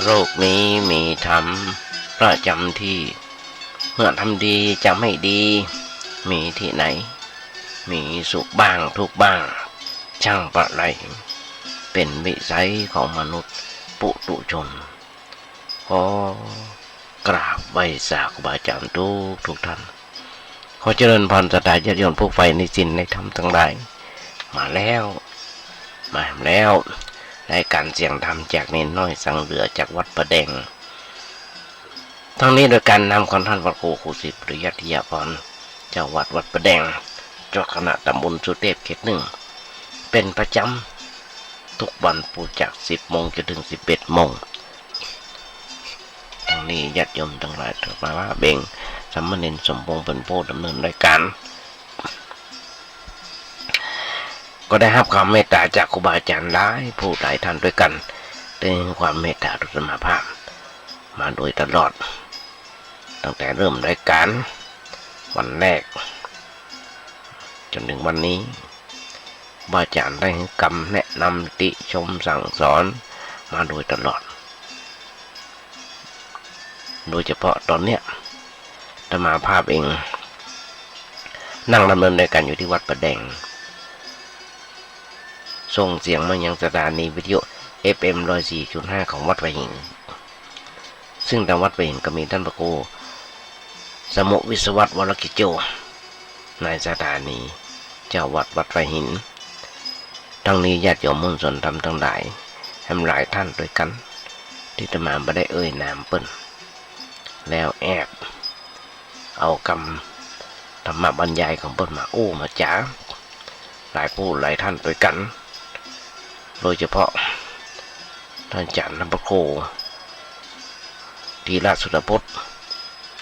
โลกนี้มีธรรมประจำที่เมื่อทำดีจะไม่ดีมีที่ไหนมีสุขบ้างทุกบ้างช่างประไรเป็นวิสัยของมนุษย์ปุถุชนขอกราบไหว้สาครูบาอาจารย์ทุกท่านขอเจริญพรศรัทธาญาติโยมผู้ใฝ่ในศีลในธรรมทั้งหลายมาแล้วรายการเสียงธรรมจากเนนน้อยสังเหลือจากวัดประแดงทั้งนี้โดยการนำของท่านพระครูศิษย์ปริยัติยาพรเจ้าวัดประแดงเจ้าคณะตำบลสุเทพเขต 1เป็นประจำทุกวันปูจาก 10 โมงจนถึง 11 โมงทั้งนี้ญาติโยมทั้งหลายถือมาว่าเบ่งสามเณรสมพงษ์เป็นผู้ดำเนินรายการก็ได้รับความเมตตาจากครูบาอาจารย์หลายผู้หลายท่านด้วยกันได้ความเมตตาดุษมาภาพมาโดยตลอดตั้งแต่เริ่มรายการวันแรกจนถึงวันนี้ครูบาอาจารย์ได้คำแนะนำติชมสั่งสอนมาโดยตลอดโดยเฉพาะตอนเนี้ยธรรมาภาพเองนั่งดำเนินรายการอยู่ที่วัดประแดงส่งเสียงมายังสถานีวิทยุ FM 104.5 ของวัดไผ่หินซึ่งทางวัดไผ่หินก็มีท่านพระครูสมุวิศวัตวรกิจโจในสถานีเจ้าวัดไผ่หินทั้งนี้ญาติโยมมุ่งสนธรรมทั้งหลายหลายท่านด้วยกันที่ธรรมาไม่ได้เอ่ยนามเปิ้นแล้วแอบเอาคำธรรมบรรยายของเปิ้นมามาจ๋าหลายผู้หลายท่านด้วยกันโดยเฉพาะท่านอาจารย์พระครูธีรสุรพจน์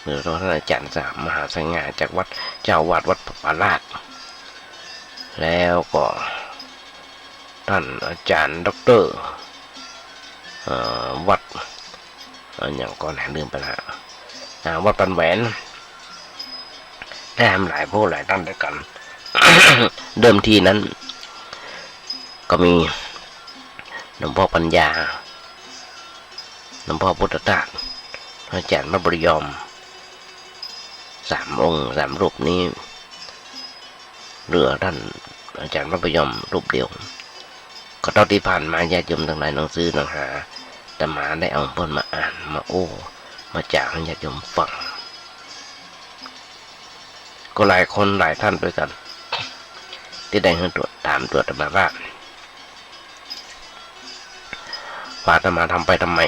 หรือท่านอาจารย์มหาสังฆาจากวัดเจ้าวัดปาราชแล้วก็ท่านอาจารย์ด็อกเตอร์วัดอย่างก่อนลืมไปละวัดปันแหวนได้ทำหลายผู้หลายท่านด้วยกัน เดิมทีนั้นก็มีหลวงพ่อปัญญาหลวงพ่อพุทธทาสอาจารย์พระบริยม3 องค์ 3 รูปนี้เหลือท่านอาจารย์พระบริยมรูปเดียวก็ตอนที่ผ่านมาญาติโยมทั้งหลายหนังสือหนังหาแต่มาได้เอาเพิ่นมาอ่านมามาจากให้ญาติโยมฟังก็หลายคนหลายท่านด้วยกันที่ได้ให้ตรวจตามตรวจมาว่าอาตมาทำไปทำไม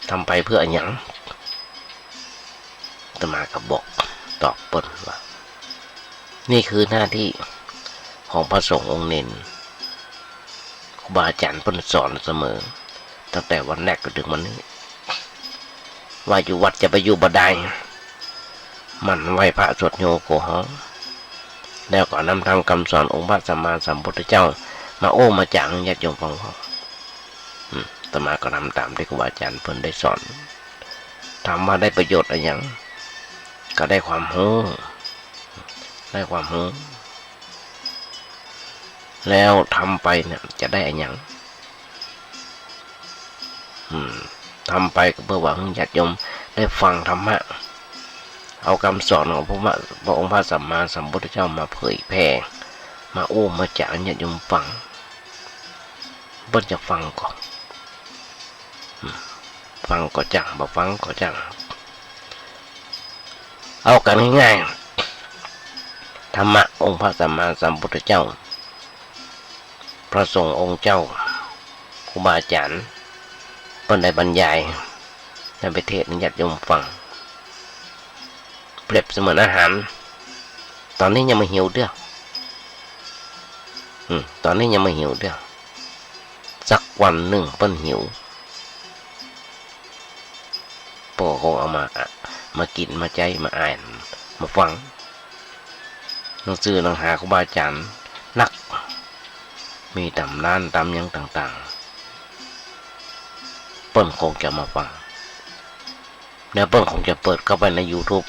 ทำไปเพื่อหยังอาตมาก็บอกตอบเปิ้นว่านี่คือหน้าที่ของพระสงฆ์องค์เน้นครูบาอาจารย์เปิ้นสอนเสมอตั้งแต่วันแรกจนถึงวันนี้ว่าอยู่วัดจะไปอยู่บ่ได้มันไหว้พระสวดโยโกหอแล้วก็นำทำคำสอนองค์พระสัมมาสัมพุทธเจ้ามามาจากญาติโยมฟังอาตมาก็ทำตามที่ครูบาอาจารย์เพิ่นได้สอนถามว่าได้ประโยชน์อะไรอย่างก็ได้ความรู้แล้วทำไปเนี่ยจะได้อะไรอย่างทำไปก็เพื่อหวังญาติโยมได้ฟังธรรมะเอาคำสอนของพระองค์พระสัมมาสัมพุทธเจ้ามาเผยแผ่มามาจากญาติโยมฟังเพิ่นจะฟังก่อนฟังก็จังบ่ฟังก็จังเอากันง่ายๆธรรมะองค์พระสัมมาสัมพุทธเจ้าพระสงฆ์องค์เจ้าครูบาอาจารย์เพิ่นได้บรรยายในประเทศญาติโยมฟังเปรียบเสมือนอาหารตอนนี้ยังไม่หิวเด้อตอนนี้ยังไม่หิวเด้อสักวันหนึ่งเพิ่นหิวพวกคงเอามากินมาใจมาอ่านมาฟังหนังสือหนังหาครูบาอาจารย์นักมีตำนานตำยังต่างๆเปิ้นคงจะมาฟังแล้วเปิ้นคงจะเปิดเข้าไปใน YouTube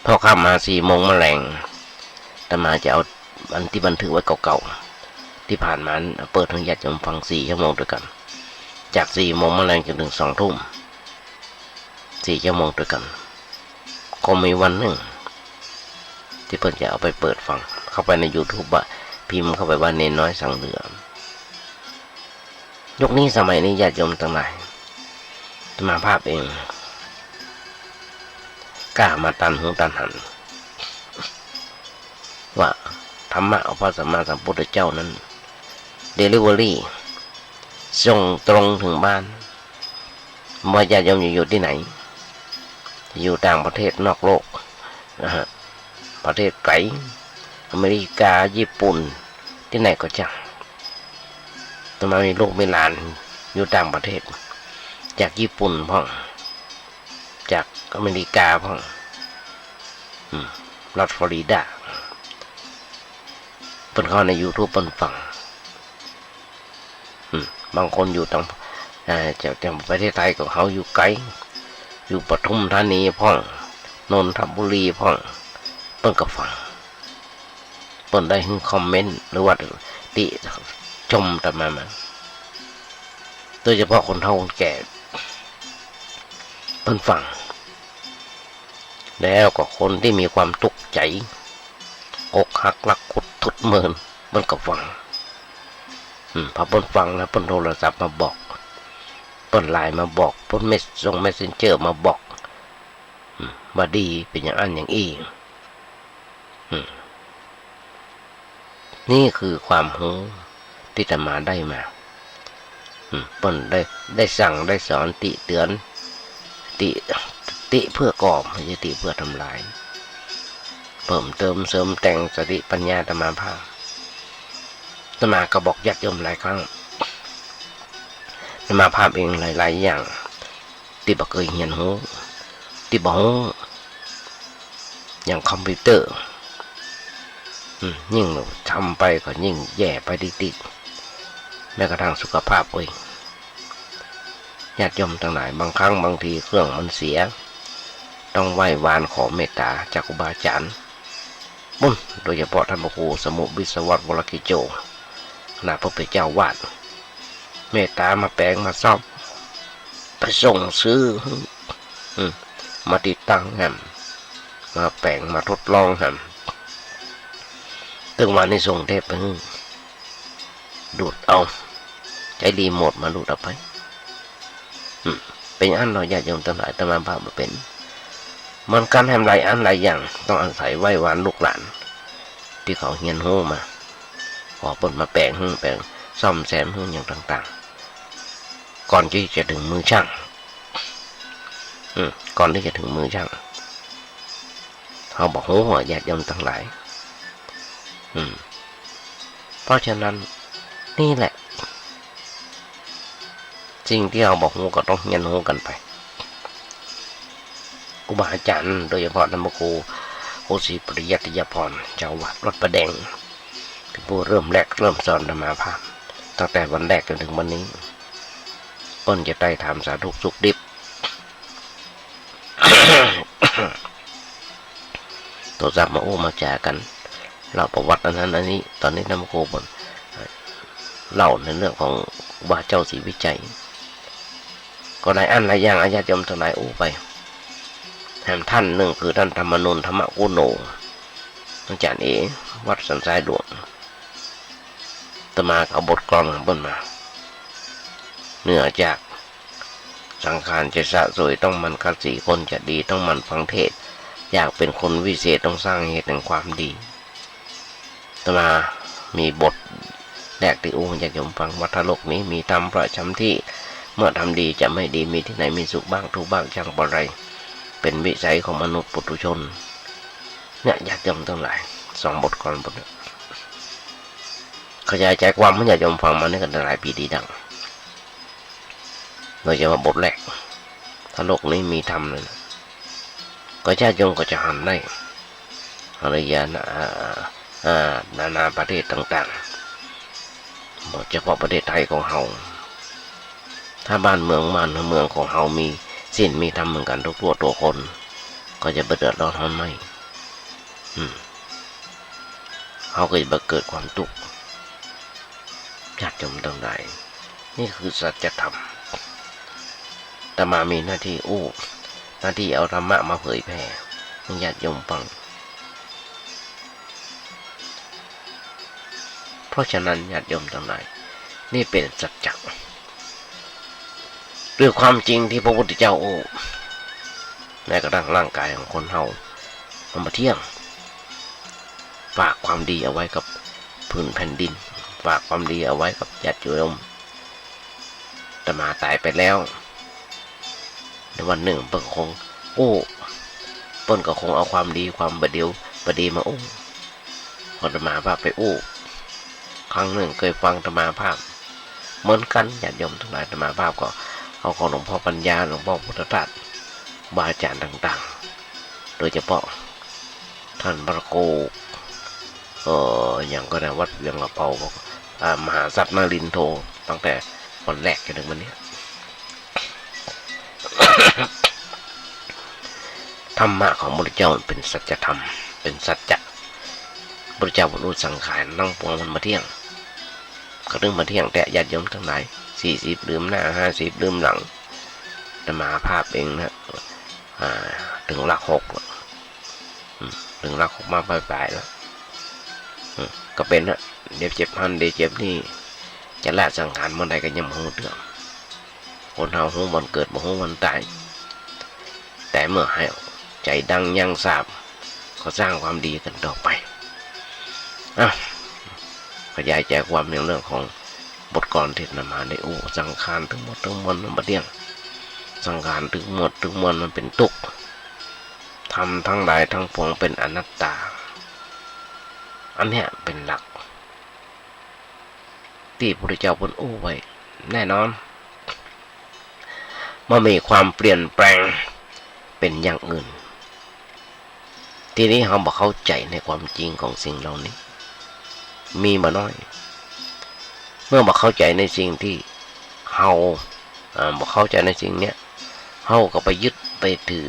พอเข้ามา4 โมงแมลงแต่มาจะเอาอันที่บันทึกไว้เก่าๆ ที่ผ่านมาเปิดให้ญาติโยมฟัง4 ชั่วโมงด้วยกันจาก4 โมงมาแรงจนถึง2 ทุ่ม4 ชั่วโมงด้วยกันก็มีวันหนึ่งที่เพิ่นจะเอาไปเปิดฟังเข้าไปใน YouTube อะพิมพ์เข้าไปว่าเนนน้อยสังเหลืองยุคนี้สมัยนี้ญาติโยมทั้งหลายมาภาพเองกล้ามาตันหูตันหันว่าธรรมะของพระสัมมาสัมพุทธเจ้านั้นเดลิเวอรี่ส่งตรงถึงบ้านว่าญาติโยมอยู่ที่ไหนอยู่ต่างประเทศนอกโลกนะฮะประเทศไกลอเมริกาญี่ปุ่นที่ไหนก็จังทำไมมีลูกมีหลานอยู่ต่างประเทศจากญี่ปุ่นพ่องจากอเมริกาพ่องรัฐฟลอริดาเพิ่นเข้าใน YouTube เพิ่นฟังบางคนอยู่ทางจากประเทศไทยก็เขาอยู่ไกลอยู่ปทุมธานีพ่องนนทบุรีพ่องเพิ่นก็ฟังเพิ่นได้คอมเมนต์หรือว่าติชมตามมาโดยเฉพาะคนเฒ่าคนแก่เพิ่นฟังแล้วก็คนที่มีความทุกข์ใจอกหักรักคุดทุดเมินเพิ่นก็ฟังพอเพิ่นฟังแล้วเพิ่นโทรศัพท์มาบอกเพิ่นไลน์มาบอกเพิ่นส่งเมสเซนเจอร์มาบอกว่าดีเป็นอย่างอันอย่างอีนี่คือความรู้ที่อาตมาได้มาเพิ่นได้สั่งได้สอนติเตือนติเพื่อก่อไม่ใช่ติเพื่อทำลายเพิ่มเติมเสริมแต่งสติปัญญาอาตมาภาพอาตมาก็บอกญาติโยมหลายครั้งอาตมาภาพเองหลายๆอย่างที่บ่เคยเรียนรู้ที่บ่รู้อย่างคอมพิวเตอร์ยิ่งทำไปก็ยิ่งแย่ไปติดแม้กระทั่งสุขภาพญาติโยมทั้งหลายบางครั้งบางทีเครื่องมันเสียต้องไหว้วานขอเมตตาจากครูบาอาจารย์โดยเฉพาะท่านพระครูสมุวิศวัตรวรกิจโจคณะพระเป็นเจ้าวาดเมตตามาแปลงมาซ่อมไปส่งซื้อมาติดตั้งมาแปลงมาทดลองตึงวันนี้ส่งเทปไปดูดเอาใจรีโมทมาดูดเอาไปเป็นอันเราญาติโยมทั้งหลายตามภาพมาเป็นมันการทำหลายอันหลายอย่างต้องอาศัยไหว้วานลูกหลานที่เขาเฮียนโฮมาขอเปิดมาแปลงซ่อมแซมอย่างต่างๆก่อนที่จะถึงมือช่างก่อนที่จะถึงมือช่างเขาบอกหัวญาติโยมทั้งหลายเพราะฉะนั้นนี่แหละสิ่งที่เราบอกหูก็ต้องเรียนรู้กันไปครูบาอาจารย์โดยเฉพาะท่านพระครูโอศิปริยัติยพรเจ้าวัดวัดประแดงเป็นผู้เริ่มสอนธรรมภาพตั้งแต่วันแรกจนถึงวันนี้ต้นจะได้ถามสาธุสุขดิบ ตัวจับมามาแจกกันเล่าประวัติอันนั้นอันนี้ตอนนี้ท่านพระครูบนเล่าในเรื่องของว่าเจ้าศรีวิจัยก็หลายอันหลายอย่างอาญาจมทั้งหลายไปแถมท่านหนึ่งคือท่านธรรมนุนธรรมกุโนอาจารย์วัดสันทรายหลวงตมาเอาบทกลอนของเพิ่นมาเนื่องจากสังขารจะสะสวยต้องมันคัดสีคนจะดีต้องมันฟังเทศอยากเป็นคนวิเศษต้องสร้างเหตุแห่งความดีตมามีบทแรกที่อยากยมฟังวัฏโลกนี้มีธรรมประจำที่เมื่อทำดีจะไม่ดีมีที่ไหนมีสุขบ้างทุกบ้างช่างบ่ไรเป็นวิสัยของมนุษย์ปุถุชนเนี่ยอยากยมทั้งหลาย2 บทก่อนบทขยายใจความไม่อยากยมฟังมาในกันหลายปีดีดังโดยเฉพาะบทแรกถ้าโลกนี้มีธรรมเลยก็ญาติโยมก็จะหันได้อริยนานาประเทศต่างๆโดยเฉพาะประเทศไทยของเฮาถ้าบ้านเมืองของเฮามีศีลมีธรรมเหมือนกันทุกตัวคนก็จะเดือดร้อนทำไมเฮาก็จะเกิดความทุกข์ ญาติโยมทั้งหลายนี่คือสัจธรรมอาตมามีหน้าที่หน้าที่เอาธรรมะมาเผยแผ่ให้ญาติโยมฟังเพราะฉะนั้นญาติโยมทั้งหลายนี่เป็นสัจจะด้วยความจริงที่พระพุทธเจ้าในกระทั่งร่างกายของคนเฮามันมาเที่ยงฝากความดีเอาไว้กับพื้นแผ่นดินฝากความดีเอาไว้กับญาติโยมอาตมาตายไปแล้วในวันหนึ่งเปิ้นคงเปิ้นก็คงเอาความดีความบดีมาพออาตมาภาพไปครั้งหนึ่งเคยฟังอาตมาภาพเหมือนกันญาติโยมทั้งหลายอาตมาภาพก็เอาของหลวงพ่อปัญญาหลวงพ่อพุทธทาสบาอาจารย์ต่างๆโดยเฉพาะท่านพระโกอย่างก็ได้วัดเวียงกระเปามหาสัตว์นรินทร์โทตั้งแต่วันแรกจนถึงวันนี้ ธรรมะของพระพุทธเจ้าเป็นสัจธรรมเป็นสัจจะพระพุทธเจ้าบรรลุสังขารนั่งปวงมันมาเที่ยงก็เรื่องมาเที่ยงแต่ญาติโยมทั้งหลาย40ลืมหน้า50ลืมหลังอาตมาภาพเองนะถึงหลัก6ถึงหลัก6มาปลายแล้วก็เป็นนะเดี๋ยวเจ็บพันเดี๋ยวเจ็บนี่จะละสังขารเมื่อใดก็ยังไม่รู้เรื่องคนเฮาหูวันเกิดบ่ฮู้วันตายแต่เมื่อให้ใจดังยังทราบก็สร้างความดีกันต่อไปขยายใจความในเรื่องของบทกลที่นำมาในสังขารทั้งหมดทั้งมวลมันบ่เที่ยงสังขารทั้งหมดทั้งมวลมันเป็นทุกข์ทำทั้งหลายทั้งปวงเป็นอนัตตาอันเนี้ยเป็นหลักที่พระพุทธเจ้าพูดไว้แน่นอนเมื่อมีความเปลี่ยนแปลงเป็นอย่างอื่นทีนี้เราบอกเข้าใจในความจริงของสิ่งเหล่านี้มีมาน้อยเมื่อบอกเข้าใจในสิ่งที่เราบอกเข้าใจในสิ่งเนี้ยเราก็ไปยึดไปถือ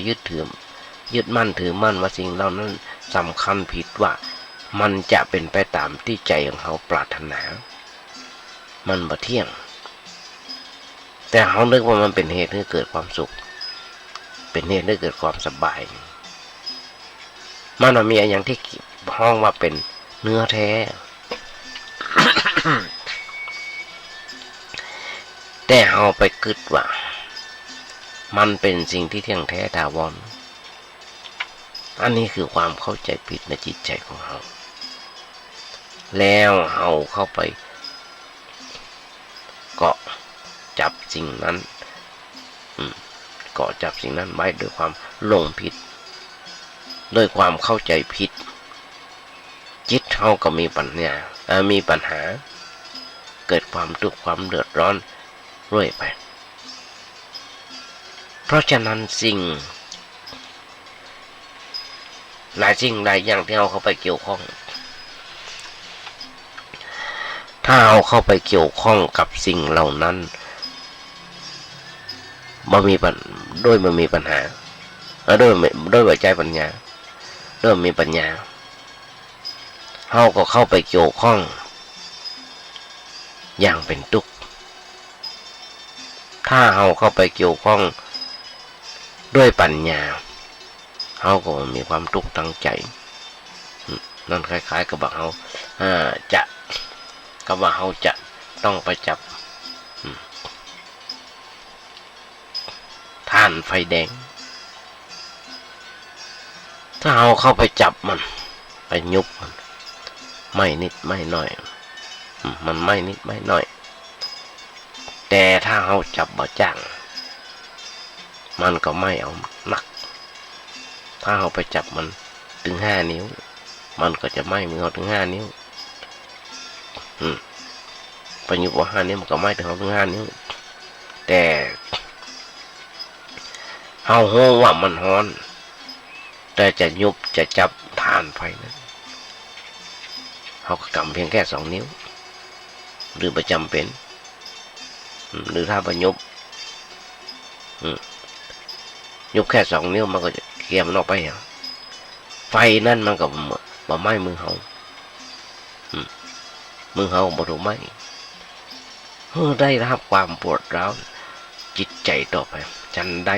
ยึดมั่นถือมั่นว่าสิ่งเหล่านั้นสำคัญผิดว่ามันจะเป็นไปตามที่ใจของเราปรารถนามันบ่เที่ยงแต่เรานึกว่ามันเป็นเหตุให้เกิดความสุขเป็นเหตุให้เกิดความสบายมันมีอย่างที่ห้องว่าเป็นเนื้อแท้ แต่เราไปคิดว่ามันเป็นสิ่งที่เที่ยงแท้ถาวรอันนี้คือความเข้าใจผิดในจิตใจของเราแล้วเราเข้าไปเกาะจับสิ่งนั้นเกาะจับสิ่งนั้นไว้ด้วยความหลงผิดด้วยความเข้าใจผิดจิตเราก็มีปัญหาเกิดความทุกข์ความเดือดร้อนเรื่อยไปเพราะฉะนั้นสิ่งหลายสิ่งหลายอย่างที่เราเข้าไปเกี่ยวข้องถ้าเราเข้าไปเกี่ยวข้องกับสิ่งเหล่านั้นมันมีปัญหาด้วยหัวใจปัญญาด้วยมีปัญญาเราก็เข้าไปเกี่ยวข้องอย่างเป็นทุกข์ถ้าเราเข้าไปเกี่ยวข้องด้วยปัญญาเราก็มีความทุกข์ทั้งใจนั่นคล้ายๆกับว่าเราจะต้องไปจับถ่านไฟแดงถ้าเราเข้าไปจับมันไปยุบมันไม่นิดไม่น้อยมันไม่นิดไม่น้อยแต่ถ้าเราจับบ่จังมันก็ไม่เอาหนักถ้าเราไปจับมันถึง5 นิ้วมันก็จะไหม้มือเราถึง5 นิ้วไปยุบว่า5 นิ้วมันก็ไหม้ถึงเราถึง5 นิ้วแต่เราโหว่ามันร้อนแต่จะยุบจะจับทานไฟนั้นเราก็กำเพียงแค่2 นิ้วหรือประจำเป็นหรือถ้าไปยุบแค่2 นิ้วมันก็จะเคลียร์มันออกไปไฟนั่นมันก็บ่ไหม้มือเรา มือเฮาบ่ถูกไหมเฮาได้รับความปวดร้าวจิตใจต่อไปฉันได้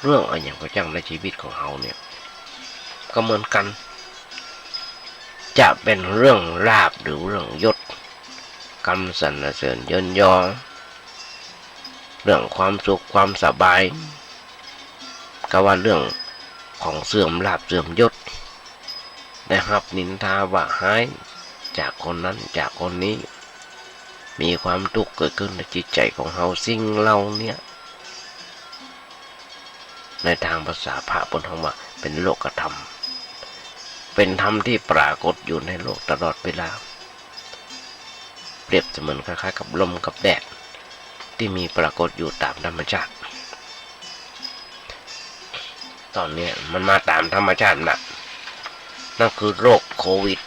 เรื่องอะไรอย่างก็จังในชีวิตของเฮาเนี่ยก็เหมือนกันจะเป็นเรื่องลาภหรือเรื่องยศคำสรรเสริญเยินยอเรื่องความสุขความสบายก็ว่าเรื่องของเสื่อมลาภเสื่อมยศได้รับนินทาว่าหายจากคนนั้นจากคนนี้มีความทุกข์เกิดขึ้นในจิตใจของเฮาสิ่งเหล่านี้ในทางภาษาพระบนธรรมว่าเป็นโลกธรรมเป็นธรรมที่ปรากฏอยู่ในโลกตลอดเวลาเปรียบเสมือนคล้ายๆกับลมกับแดดที่มีปรากฏอยู่ตามธรรมชาติตอนนี้มันมาตามธรรมชาตินะนั่นคือโรคโควิด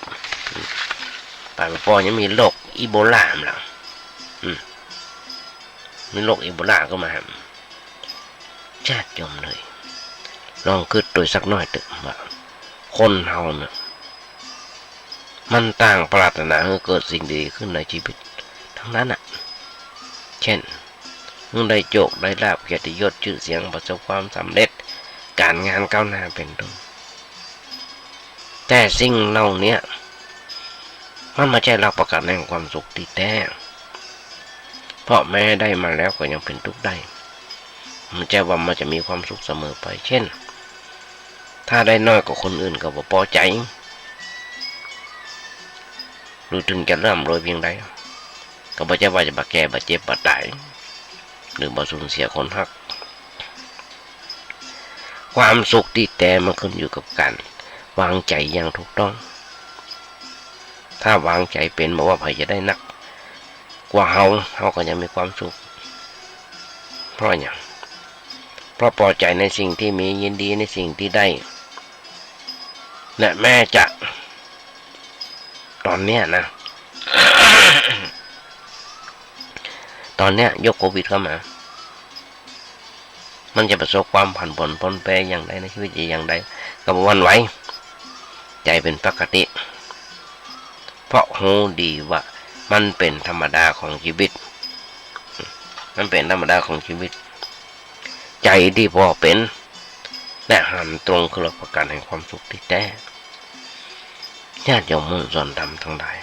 ป่านปอยังมีโรคอีโบลาแล้วมีโรคอีโบลาก็มาชาติยมเลยลองคิดโดยสักหน่อยตึกว่าคนเฮาเนี่ยมันต่างปรารถนาให้เกิดสิ่งดีขึ้นในชีวิตทั้งนั้นอ่ะเช่นมึงได้โจกได้ลาภเกียรติยศชื่อเสียงประสบความสำเร็จการงานก้าวหน้าเป็นต้นแต่สิ่งเหล่านี้มันไม่ใช่หลักประกันแห่งความสุขที่แท้เพราะแม้ได้มาแล้วก็ยังเป็นทุกข์ได้มันจะว่ามันจะมีความสุขเสมอไปเช่นถ้าได้น้อยกว่าคนอื่นก็บ่พอใจหรือถึงจะร่ำรวยเพียงใดก็บ่จะว่าจะบาแก่บาเจ็บบาตายหรือบ่สูญเสียคนรักความสุขที่แท้มันขึ้นอยู่กับการวางใจอย่างถูกต้องถ้าวางใจเป็นบอกว่าใครจะได้นักกว่าเฮาก็ยังมีความสุขเพราะอย่างเพราะพอใจในสิ่งที่มียินดีในสิ่งที่ได้และแม่จะตอนเนี้ยนะ ตอนเนี้ยยกโควิดเข้ามามันจะประสบความผันผวนปนแปรอย่างใดในชีวิตอย่างใดก็บ่หวั่นไหวใจเป็นปกติเพราะรู้ดีว่ามันเป็นธรรมดาของชีวิตมันเป็นธรรมดาของชีวิตใจที่พอเป็นและหันตรงคือหลักประกันแห่งความสุขที่แท้ญาติโยมมุ่งส่วนธรรมทั้งหลาย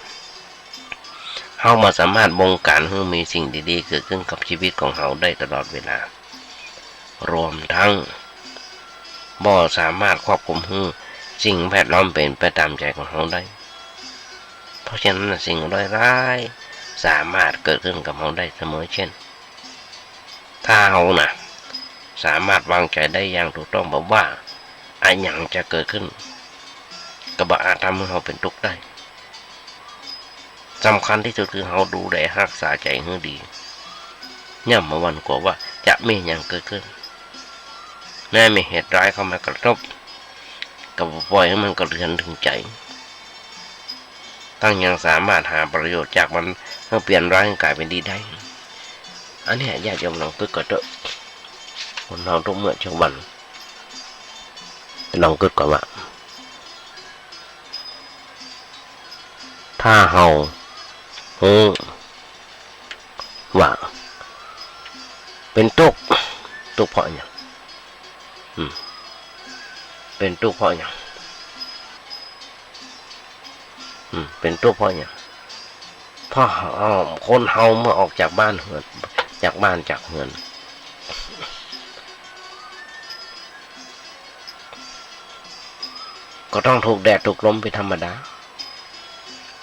เฮามาสามารถบงการให้มีสิ่งดีๆเกิดขึ้นกับชีวิตของเฮาได้ตลอดเวลารวมทั้งบ่สามารถควบคุมให้สิ่งแวดล้อมเป็นไปตามใจของเฮาได้เพราะฉะนั้นสิ่งร้ายๆสามารถเกิดขึ้นกับเฮาได้เสมอเช่นถ้าเฮานะสามารถวางใจได้อย่างถูกต้องแบบว่าอะไรอย่างจะเกิดขึ้นก็บ่อาจทำให้เฮาเป็นทุกข์ได้สำคัญที่สุดคือเฮาดูแลรักษาใจให้ดีย่ำมาวันกว่าว่าจะมีอย่างเกิดขึ้นแม้มีเหตุร้ายเข้ามากระทบก็บ่ปล่อยให้มันกระเทือนถึงใจตั้งยังสามารถหาประโยชน์จากมันเพื่อเปลี่ยนร้ายให้กลายเป็นดีได้อันนี้ญาติโยมลองคิดก่อนเถอะคนเราทุกเมื่อทุกวันลองคิดก่อนว่าถ้าเฮาว่าเป็นทุกข์เพราะอย่างเป็นทุกข์เพราะอย่างเป็นทุกข์เพราะอย่างเพราะคนเฮาเมื่อออกจากบ้านเหือนจากบ้านจากเหือนก็ต้องถูกแดดถูกลมเป็นธรรมดา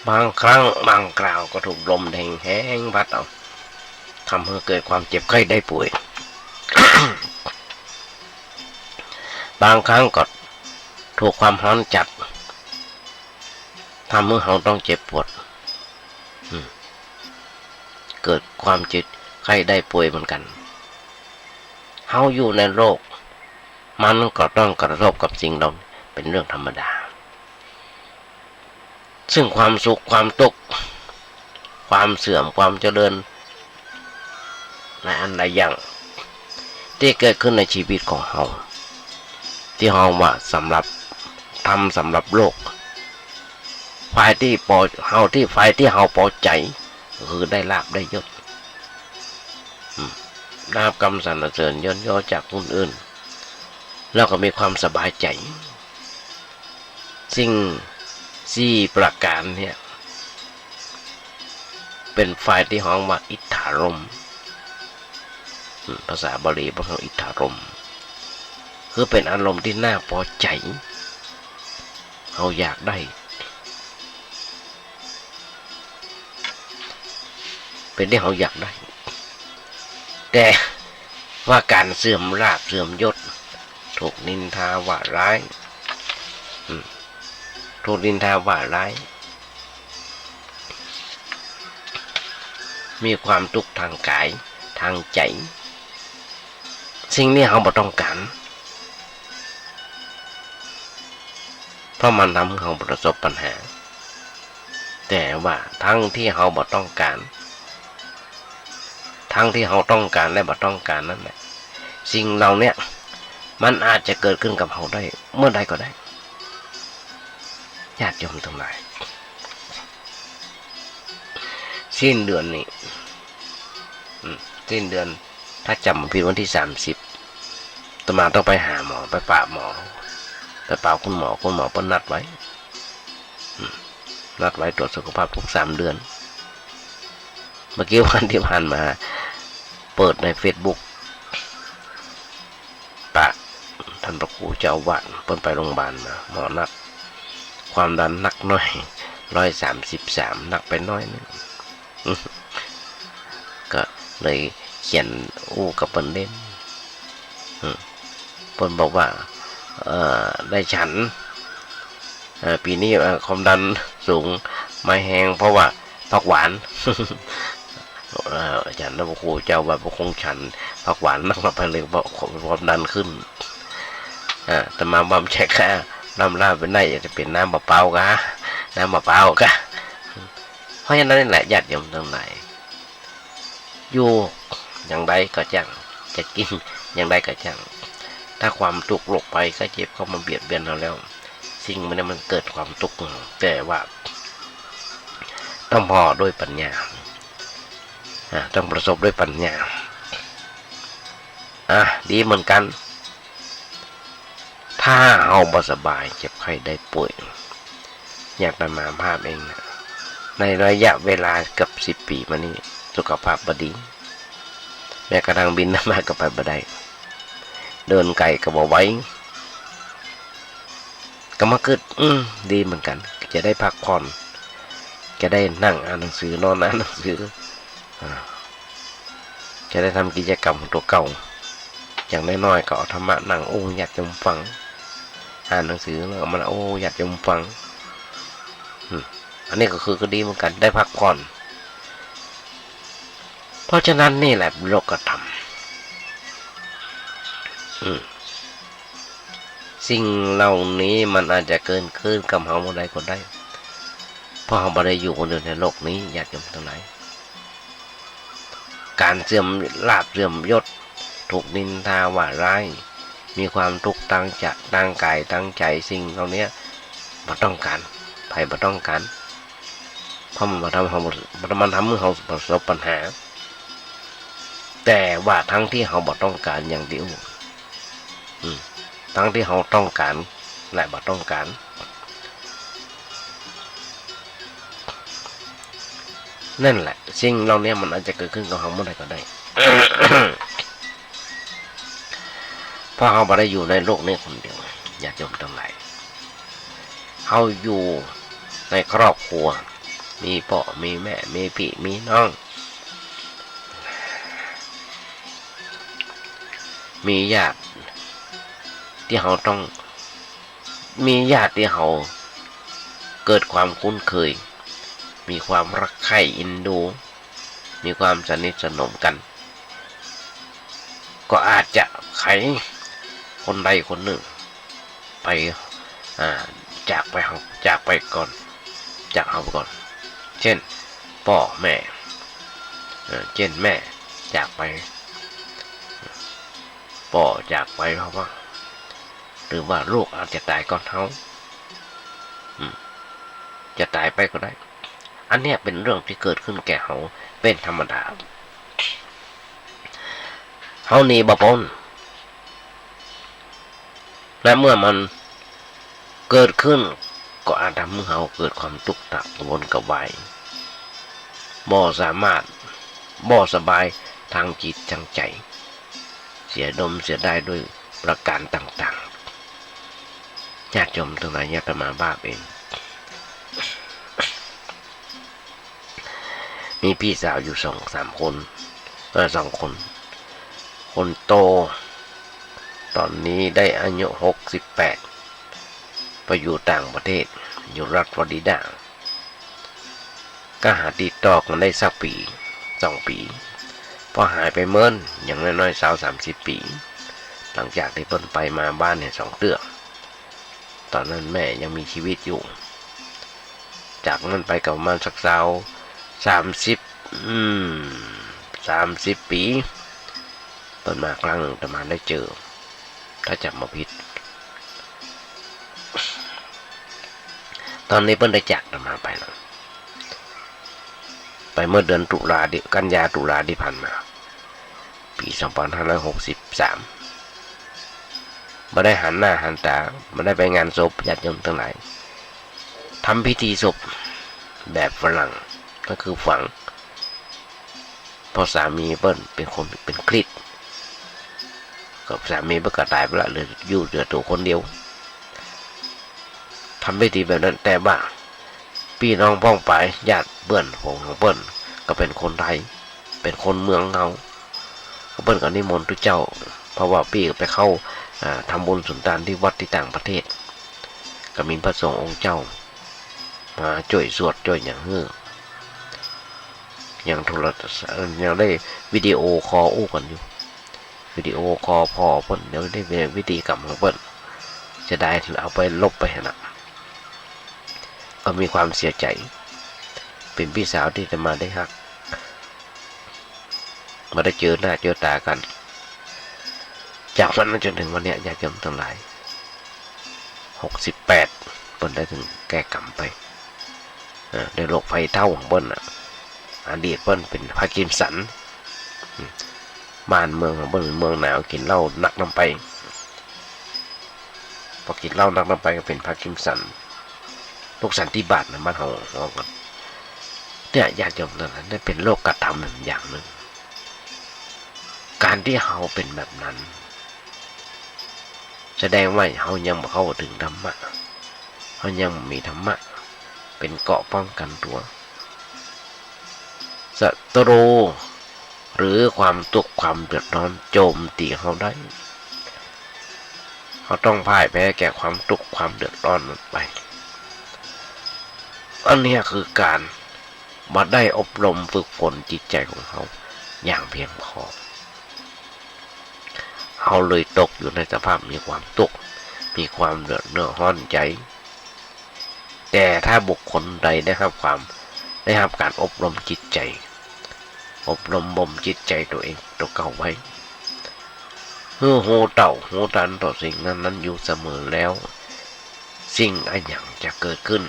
บางครั้งบางคราวก็ถูกลมแรงแห้งพัดเอาทำให้เกิดความเจ็บไข้ได้ป่วย บางครั้งก็ถูกความร้อนจัดทำให้เราต้องเจ็บปวดเกิดความเจ็บไข้ได้ป่วยเหมือนกันเราอยู่ในโลกมันก็ต้องกระทบกับสิ่งเราเป็นเรื่องธรรมดาซึ่งความสุขความทุกข์ความเสื่อมความเจริญในอันใดอย่างที่เกิดขึ้นในชีวิตของเราที่เราว่าสำหรับทำสำหรับโลก ฝ่ายที่พอเฮาที่ฝ่ายที่เฮาพอใจคือได้ลาภได้ยศลาภกรรมสรรเสริญย่นย่อจากคนอื่นแล้วก็มีความสบายใจสิ่งสี่ประการเนี่ยเป็นฝ่ายที่ห้องว่าอิทธารมภาษาบาลีพวกเขาอิทธารมคือเป็นอารมณ์ที่น่าพอใจเราอยากได้เป็นที่เราอยากได้แต่ว่าการเสื่อมลาภเสื่อมยศถูกนินทาว่าร้ายถูกนินทาว่าร้ายมีความทุกข์ทางกายทางใจสิ่งนี้เราบ่ต้องการเพราะมันทำให้เราประสบปัญหาแต่ว่าทั้งที่เราบ่ต้องการทั้งที่เราต้องการและบ่ต้องการนั่นแหละสิ่งเหล่านี้มันอาจจะเกิดขึ้นกับเราได้เมื่อใดก็ได้ญาติโยมทั้งหลายสิ้นเดือนนี้สิ้นเดือนถ้าจำผิดวันที่30อาตมาต้องไปหาหมอไปปะหมอไปเป่าคุณหมอเพิ่นนัดไว้ตรวจสุขภาพทุก3 เดือนเมื่อกี้วันที่ผ่านมาเปิดใน Facebook ปะท่านพระครูเจ้าวัดเพิ่นไปโรงพยาบาลมาหมอนัดความดันหนักน้อย133หนักไปน้อยนึงก็เลยเขียนกับเพิ่นเล่นเพิ่นบอกว่าได้ฉันปีนี้ความดันสูงไม่แห้งเพราะว่าผักหวานอาจารย์พระครูเจ้าว่าพระคงฉันผักหวานนักมาไปเลยบอกความดันขึ้นแต่มาบำเช็คค่ะน้ำลาเป็นได้จะเป็นน้ำมะพร้าวกะน้ำมะพร้าวกะเพราะฉะนั้นนี่แหละญาติโยมทั้งหลายอยู่อย่างใดก็จังจะกินอย่างใดก็จังถ้าความทุกข์โรคภัยก็เจ็บเข้ามาเบียดเบียนเราแล้วสิ่งมันเกิดความทุกข์แต่ว่าต้องพอด้วยปัญญาต้องประสบด้วยปัญญาดีเหมือนกันถ้าเอาบ่สบายเจ็บไข้ได้ป่วยอยากมาภาพเองนะในระยะเวลาเกือบ10 ปีมานี้สุขภาพบ่ดีแม้กระทั่งบินมาก็ไปบ่ได้เดินไกลก็บ่ไหวก็มาเกิดดีเหมือนกันจะได้พักผ่อนจะได้นั่งอ่านหนังสือนอนอ่านหนังสือจะได้ทำกิจกรรมของตัวเก่าอย่างน้อยๆก็เอาธรรมะนั่งอยากจะฟังอ่านหนังสือแล้วมันอยากจะฟังอันนี้ก็คือก็ดีเหมือนกันได้พักผ่อนเพราะฉะนั้นนี่แหละโลกธรรมสิ่งเหล่านี้มันอาจจะเกินขึ้นกับเราเมื่อใดก็ได้เพราะเราไม่ได้อยู่คนเดียวในโลกนี้ญาติโยมทั้งหลายการเสื่อมลาภเสื่อมยศถูกนินทาว่าร้ายมีความทุกข์ตั้งใจตั้งกายตั้งใจสิ่งเหล่านี้บ่ต้องการไผบ่ต้องการเพราะมันทำให้เราประสบปัญหาแต่ว่าทั้งที่เราบ่ต้องการอย่างเดียวทั้งที่เราต้องการและบ่ต้องการนั่นแหละสิ่งเหล่านี้มันอาจจะเกิดขึ้นกับเราเมื่อใดก็ได้ เพราะเราไม่ได้อยู่ในโลกนี้คนเดียวญาติโยมทั้งหลายเราอยู่ในครอบครัวมีพ่อมีแม่มีพี่มีน้องมีญาติที่เราต้องมีญาติที่เราเกิดความคุ้นเคยมีความรักใคร่เอ็นดูมีความสนิทสนมกันก็อาจจะใครคนใดคนหนึ่งไปจากไปก่อนจากเราก่อนเช่นพ่อแม่เช่นแม่จากไปพ่อจากไปเพราะว่าหรือว่าลูกอาจจะตายก่อนเขา จะตายไปก็ได้ อันเนี้ยเป็นเรื่องที่เกิดขึ้นแก่เขาเป็นธรรมดาเขาหนีบ่พ้นและเมื่อมันเกิดขึ้นก็อาจทำให้เขาเกิดความทุกข์ตักวนกระวายบ่สามารถบ่สบายทางจิตทางใจเสียดมเสียได้ด้วยประการต่างๆญาติโยมทั้งหลายญาติมาบ้าเองมีพี่สาวอยู่2-3 คน2 คนคนโตตอนนี้ได้อายุ68ไปอยู่ต่างประเทศอยู่รัฐฟลอริดาก็หาติดต่อกันได้สักปี2 ปีพอหายไปเมินอย่างน้อยๆ30 ปีหลังจากที่เพิ่นไปมาบ้านเนี่ย2 เดือนตอนนั้นแม่ยังมีชีวิตอยู่จากนั้นไปกับมันสัก30 ปีเพิ่นมาครั้งหนึ่งแต่มาได้เจอถ้าจำมาผิดตอนนี้เพิ่นได้จากมาไปแล้วไปเมื่อเดือนกันยาตุลาที่ผ่านมาปี2563ไม่ได้หันหน้าหันตาไม่ได้ไปงานศพญาติโยมทั้งหลายทำพิธีศพแบบฝรั่งก็คือฝังเพราะสามีเปิ้ลเป็นคนเป็นคริสต์กับสามีเปิ้ลก็ตายไปแล้วเหลือตัวคนเดียวทำพิธีแบบนั้นแต่ว่าพี่น้องพ้องไปญาติเปิ้ลของเปิ้ลก็เป็นคนไทยเป็นคนเมืองเขาเปิ้ลก็นิมนต์ทุกเจ้าเพราะว่าพี่ไปเข้าทำบุญสุนทานที่วัดที่ต่างประเทศก็มีพระสงฆ์องค์เจ้ามาช่วยสวดช่วยอย่างอย่างโทรศัพท์ยังได้วิดีโอคอลอู้กันอยู่วิดีโอคอลพอเปิ้ลเดี๋ยวได้วิธีกรรมของเปิ้ลจะได้เอาไปลบไปนะก็มีความเสียใจเป็นพี่สาวที่จะมาได้ฮักมาได้เจอหน้าเจอตากันจากวันนั้นจนถึงวันนี้ญาติโยมทั้งหลาย68เปิ้ลได้ถึงแก้กรรมไปในโรคไฟเท่าของเปิ้ลอดีตเปิ้ลเป็นพาร์กินสันบ้านเมืองของเปิ้ลเมืองหนาวกินเหล้านักน้ำไปพอกินเหล้านักน้ำไปก็เป็นพาร์กินสันโรคสันติบาตนะบ้านเราก่อนเนี่ยญาติโยมนั้นได้เป็นโรคกระทำอย่างหนึ่งการที่เขาเป็นแบบนั้นแสดงว่าเขายังไม่เข้าถึงธรรมะเขายังมีธรรมะเป็นเกราะป้องกันตัวศัตรูหรือความทุกข์ความเดือดร้อนโจมตีเขาได้เขาต้องพ่ายแพ้แก่ความทุกข์ความเดือดร้อนนั้นไปอันนี้คือการมาได้อบรมฝึกฝนจิตใจของเขาอย่างเพียงพอเขาเลยตกอยู่ในสภาพมีความทุกข์มีความเดือดร้อนใจแต่ถ้าบุคคลใดได้รับการอบรมจิตใจอบรมบ่มจิตใจตัวเองตัวเก่าไว้โหตันต่อสิ่งนั้นอยู่เสมอแล้วสิ่งอันอย่างจะเกิดขึ้น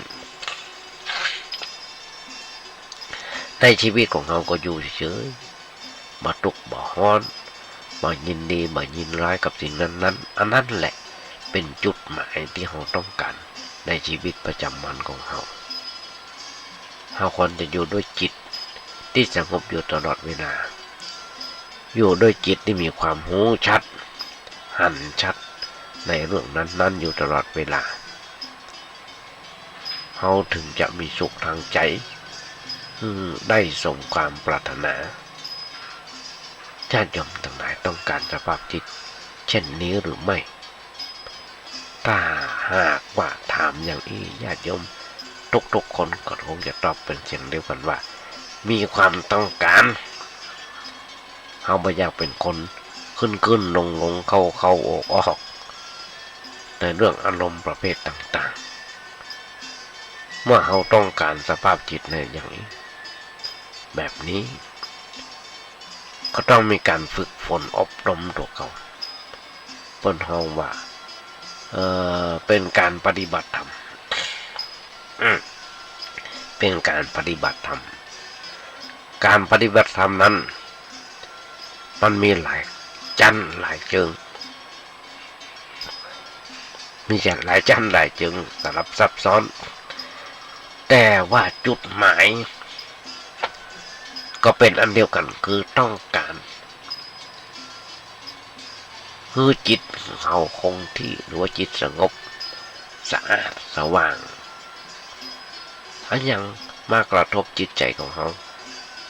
ในชีวิตของเขาก็อยู่เฉยๆมาทุกข์บ่ฮ้อนมายินดีมายินร้ายกับสิ่งนั้นอันนั้นแหละเป็นจุดหมายที่เขาต้องการในชีวิตประจำวันของเขาควรจะอยู่ด้วยจิตที่สงบอยู่ตลอดเวลาอยู่ด้วยจิตที่มีความรู้ชัดหันชัดในเรื่องนั้นอยู่ตลอดเวลาเขาถึงจะมีสุขทางใจได้สมความปรารถนาญาติโยมทั้งหลายต้องการสภาพจิตเช่นนี้หรือไม่ถ้าหากว่าถามอย่างนี้ญาติโยมทุกคนก็คงจะตอบเป็นเสียงเดียวกันว่ามีความต้องการเขาไม่อยากเป็นคนขึ้นลงเข้าออกในเรื่องอารมณ์ประเภทต่างๆเมื่อเขาต้องการสภาพจิตในอย่างนี้แบบนี้ก็ต้องมีการฝึกฝนอบรมตัวเขาเปิ้นห้องว่าเป็นการปฏิบัติธรรม เป็นการปฏิบัติธรรมการปฏิบัติธรรมนั้นมันมีหลายชั้นหลายเชิงมีหลายชั้นหลายเชิงสลับซับซ้อนแต่ว่าจุดหมายก็เป็นอันเดียวกันคือต้องการคือจิตเขาคงที่หรือว่าจิตสงบสะอาดสว่างอันยังมากระทบจิตใจของเขา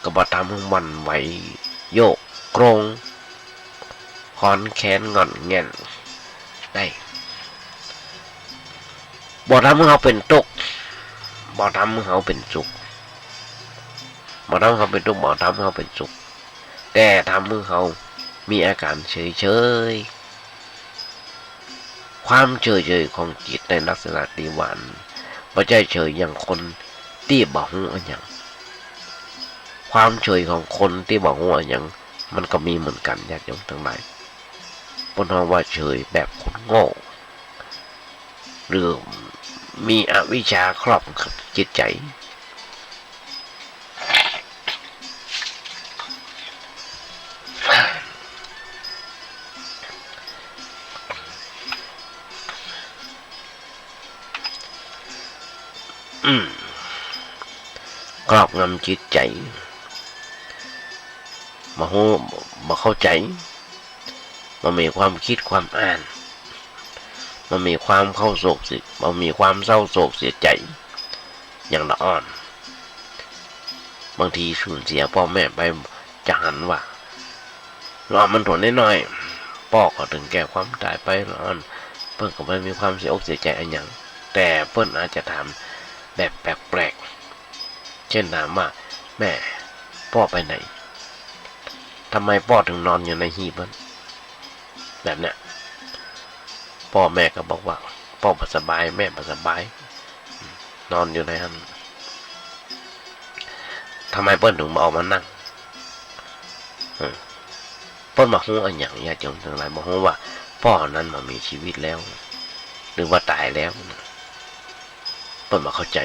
ก็บ่ทำให้มันไหวโยกโกรงคอนแขนงอนเงียนได้บ่ทำให้เขาเป็นทุกข์บ่ทำให้เขาเป็นสุขบ่ทำให้เขาเป็นทุกข์บ่ทำให้เขาเป็นสุขแต่ทำให้เขามีอาการเฉยๆความเฉยๆของจิตในลักษณะที่หวานบ่ใช่เฉยอย่างคนที่บ่ฮู้อันหยังความเฉยของคนที่บ่ฮู้อันหยังมันก็มีเหมือนกันญาติโยมทั้งหลายบ่ต้องว่าเฉยแบบคนโง่หรือมีอวิชชาครอบจิตใจครอบงำจิตใจบ่ฮู้บ่เข้าใจมันมีความคิดความอ่านมันมีความเข้าโศกสิมันมีความเศร้าโศกเสียใจอย่างละอ่อนบางทีสูญเสียพ่อแม่ไปจะหันว่าเรามันทนน้อยๆพ่อก็ถึงแก่ความตายไปละอ่อนเพิ่นก็ไม่มีความเสียอกเสียใจอันหยังแต่เพิ่นอาจจะถามแบบแปลกๆเช่นถามว่าแม่พ่อไปไหนทำไมพ่อถึงนอนอยู่ในหีบแบบเนี้ยพ่อแม่ก็บอกว่าพ่อบ่สบายแม่บ่สบายนอนอยู่ในนั้นทำไมเปิ้นถึงมาออกมานั่งเปิ้นมาฮู้อันหยังญาติโยมทั้งหลายบ่ฮู้ว่าพ่อนั้นมามีชีวิตแล้วหรือว่าตายแล้วเปิ้นบ่เข้าใจ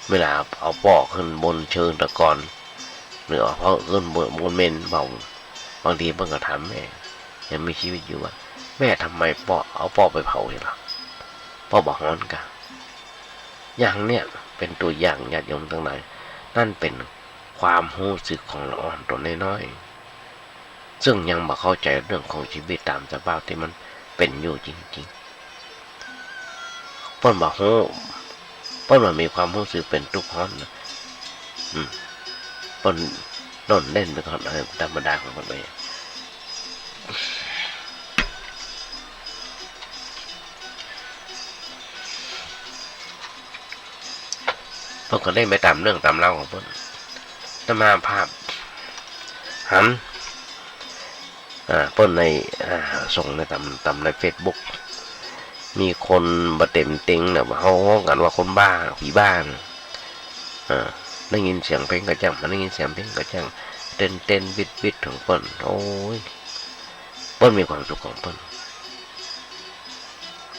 เวลาเอาพ่อขึ้นบนเชิงตะกอนหรือเอาพ่อขึ้นบนเมนบางทีเปิ้นก็ถามแม่ยังมีชีวิตอยู่ว่าแม่ทำไมพ่อเอาพ่อไปเผาล่ะพ่อบอกฮ้อนกะอย่างเนี้ยเป็นตัวอย่างญาติโยมทั้งหลายนั่นเป็นความรู้สึกของละอ่อนตัวน้อยๆซึ่งยังบ่เข้าใจเรื่องของชีวิตตามสภาพที่มันเป็นอยู่จริงๆเปิ้นบ่ฮู้เปิ้นมีความรู้สึกเป็นทุกข์ฮ้อนนะเปิ้นนอนเล่นไปก่อนอะไรธรรมดาของเปิ้นไปเพิ่นก็เล่นไปตามเรื่องตามเล่าของเพิ่นนำมาภาพหันเพิ่นในส่งในตามใน Facebook มีคนบ่เต็มเต็งน่ะว่าเฮากันว่าคนบ้าผีบ้าได้ยินเสียงเพลงกระจังมันได้ยินเสียงเพลงกระจังเต้นบิดของเพิ่นโอ้ยเพิ่นมีความสุขของเพิ่น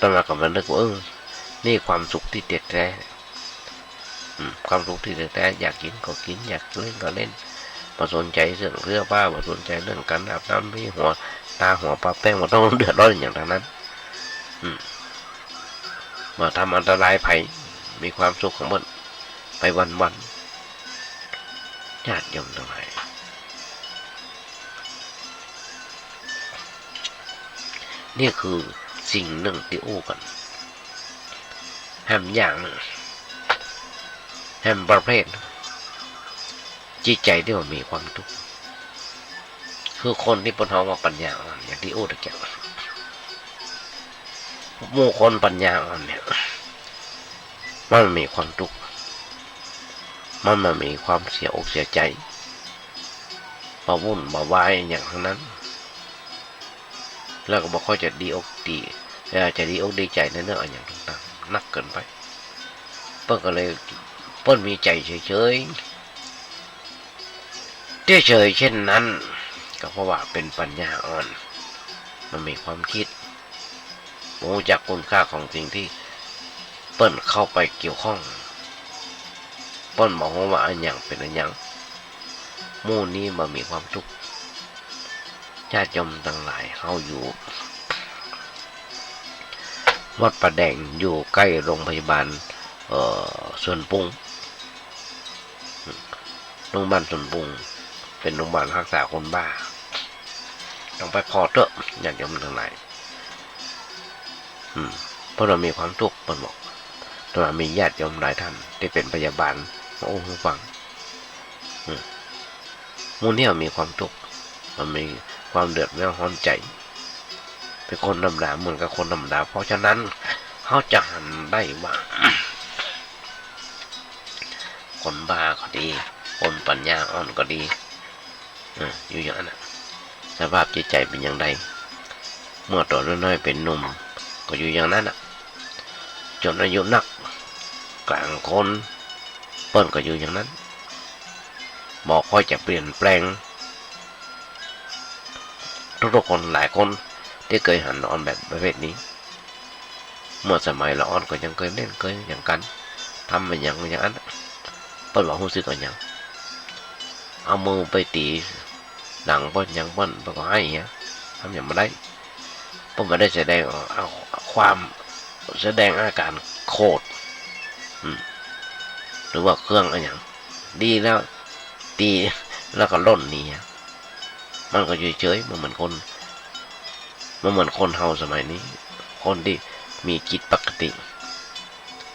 ตอนมาก็มันนึกว่านี่ความสุขที่แท้ความสุขที่แท้อยากกินก็กินอยากเล่นก็เล่นบ่สนใจเรื่องเสื้อผ้าบ่สนใจเรื่องการอาบน้ำมีหัวตาหัวปะแป้งบ่ต้องเดือดร้อนอย่างนั้นมาทำอันตรายภัยมีความสุขของมันไปวันๆญาติโยมทั้งหลายนี่คือสิ่งหนึ่งที่อู้กันแฮมอย่างแฮมประเภทจิตใจที่มันมีความทุกข์คือคนที่ปนท้องว่าปัญญาอ่อนอย่างที่อู้ตะเกียบหมู่คนปัญญาอ่อนเนี่ยมันมีความทุกข์มันมีความเสียอกเสียใจบ่วุ่นบ่วายอย่างนั้นแล้วก็บ่ค่อยจะดีอกดีจะดีอกดีใจในเรื่องอะไรอย่างต่างๆนักเกินไปเปิ้นก็เลยเปิ้นมีใจเฉยๆเฉยเช่นนั้นก็เพราะว่าเป็นปัญญาอ่อนมันมีความคิดรู้จักคุณค่าของสิ่งที่เปิ้นเข้าไปเกี่ยวข้อง เปิ้นบอกว่าอันหยังเป็นอันหยังหมู่นี้บ่มีความทุกข์ญาติโยมทั้งหลายเฮาอยู่วัดประแดงอยู่ใกล้โรงพยาบาลสวนปุงโรงพยาบาลสวนปุงเป็นโรงพยาบาลรักษาคนบ้าต้องไปพอเถอะญาติโยมทั้งหลายเพราะเรามีความทุกข์เปิ้นบอกเรามีญาติโยมหลายท่านที่เป็นพยาบาลมาโอ้ฟังหมู่นี้มีความทุกข์มันมีความเดือดร้อนใจเป็นคนธรรมดาเหมือนกับคนธรรมดาเพราะฉะนั้นเขาจะหันได้ว่าคนบ้าก็ดีคนปัญญาอ่อนก็ดีอยู่อย่างนั้นสภาพจิตใจเป็นอย่างไรเมื่อตัวน้อยๆเป็นหนุ่มก็อยู่อย่างนั้นจนอายุนักกลางคนเปิ้นก็อยู่อย่างนั้นบอกค่อยจะเปลี่ยนแปลงทุกคนหลายคนที่เคยหันอ่อนแบบประเภทนี้เมื่อสมัยเราอ่อนก็ยังเคยเล่นเคยอย่างกันทำมันอย่างนั้นเปิ้นบอกรู้สึกอย่างเอามือไปตีหลังเปิ้นอย่างเปิ้นก็ให้อย่างเงี้ยทำอย่างไม่ได้เปิ้นไม่ได้แสดงเอาความแสดงอาการโคตรหรือว่าเครื่องอะไรอย่างดีแล้วตีแล้วก็ล่นนี่มันก็เฉยๆมันเหมือนคนเฮาสมัยนี้คนที่มีจิตปกติ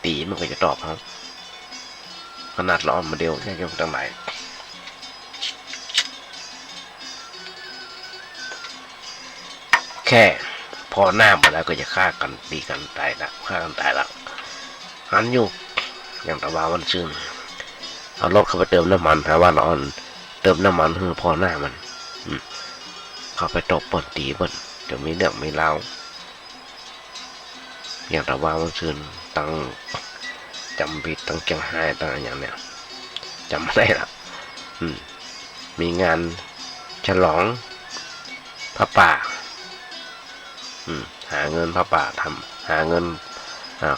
ตีมันก็จะตอบเขาขนาดร้อนมาเดียวแค่ยังตั้งหลายแค่พอหน้ามาแล้วก็จะฆ่ากันตีกันตายละฆ่ากันตายละหันอยู่อย่างตะวันมันซื่นเอารถเข้าไปเติมน้ำมันหาว่าร้อนเติมน้ำมันเพื่อพอหน้ามันเข้าไปตบเปิดตีเปิดจะมีเรื่องมีเล่าอย่างตะวันมันซื่นตั้งจำผิดตั้งจังหายตั้งอย่างเนี้ยจำไม่ได้ละมีงานฉลองพระป่าหาเงินพระป่าทำหาเงิน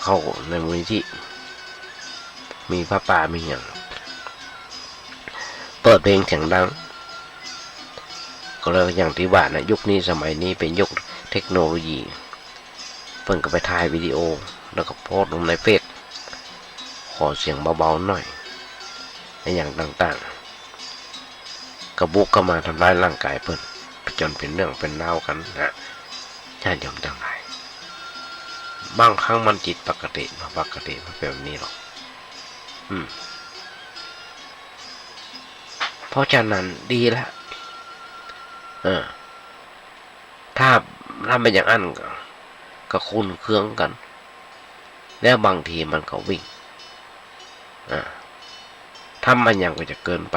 เข้าในมูลนิธิมีพระป่ามีอย่างเปิดเพลงเสียงดังก็เลยอย่างที่ว่านะยุคนี้สมัยนี้เป็นยุคเทคโนโลยีเพิ่นก็ไปถ่ายวิดีโอแล้วก็โพสต์ลงในเฟซขอเสียงเบาๆหน่อยในอย่างต่างๆกระบุกเข้ามาทำร้ายร่างกายเพิ่นจนเป็นเรื่องเป็นราวกันนะญาติโยมทั้งหลายบางครั้งมันจิตปกติมันเป็นแบบนี้หรอกเพราะฉะนั้นดีแล้วถ้าเป็นอย่างนั้นก็คุ้นเครื่องกันแล้วบางทีมันก็วิ่งทำมันอย่างก็จะเกินไป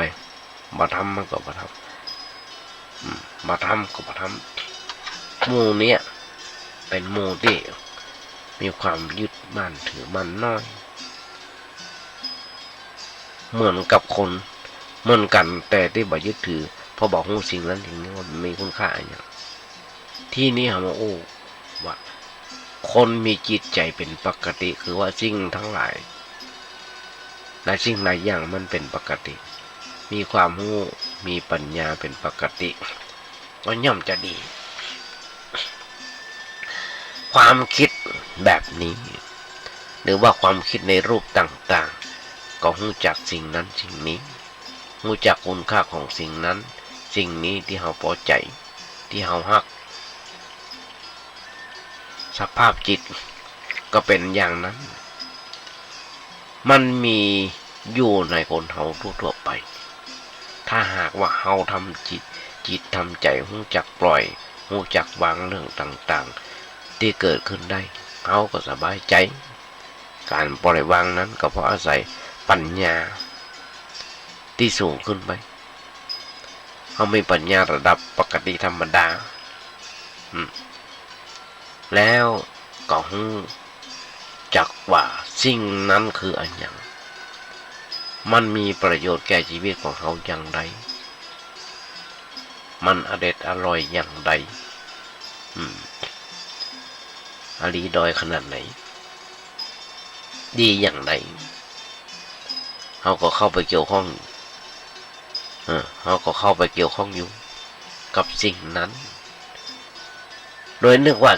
มาทำมันก็มาทำมาทำก็มาทำหมู่เนี้ยเป็นหมู่ที่มีความยึดมั่นถือมั่นน้อยเหมือนกับคนเหมือนกันแต่ที่บ่ยึดถือพอบอกหูสิ่งนั้นสิ่งนี้ว่ามีคุณค่าอย่างที่นี้หาว่าว่าคนมีจิตใจเป็นปกติคือว่าสิ่งทั้งหลายและสิ่งหลายอย่างมันเป็นปกติมีความรู้มีปัญญาเป็นปกติก็ย่อมจะดีความคิดแบบนี้หรือว่าความคิดในรูปต่างๆก็รู้จักสิ่งนั้นสิ่งนี้รู้จักคุณค่าของสิ่งนั้นสิ่งนี้ที่เราพอใจที่เราฮักสภาพจิตก็เป็นอย่างนั้นมันมีอยู่ในคนเราทั่วไปถ้าหากว่าเราทำจิตทำใจรู้จักปล่อยรู้จักวางเรื่องต่างๆที่เกิดขึ้นได้เราก็สบายใจการปล่อยวางนั้นก็เพราะอาศัยปัญญาที่สูงขึ้นไปเขามีปัญญาระดับปกติธรรมดาแล้วก็รู้จักว่าสิ่งนั้นคืออันอย่างมันมีประโยชน์แก่ชีวิตของเขาอย่างไรมันอร่อยอย่างไรอรีดอยขนาดไหนดีอย่างไร เขาก็เข้าไปเกี่ยวข้องเขาก็เข้าไปเกี่ยวข้องอยู่กับสิ่งนั้นโดยนึกว่า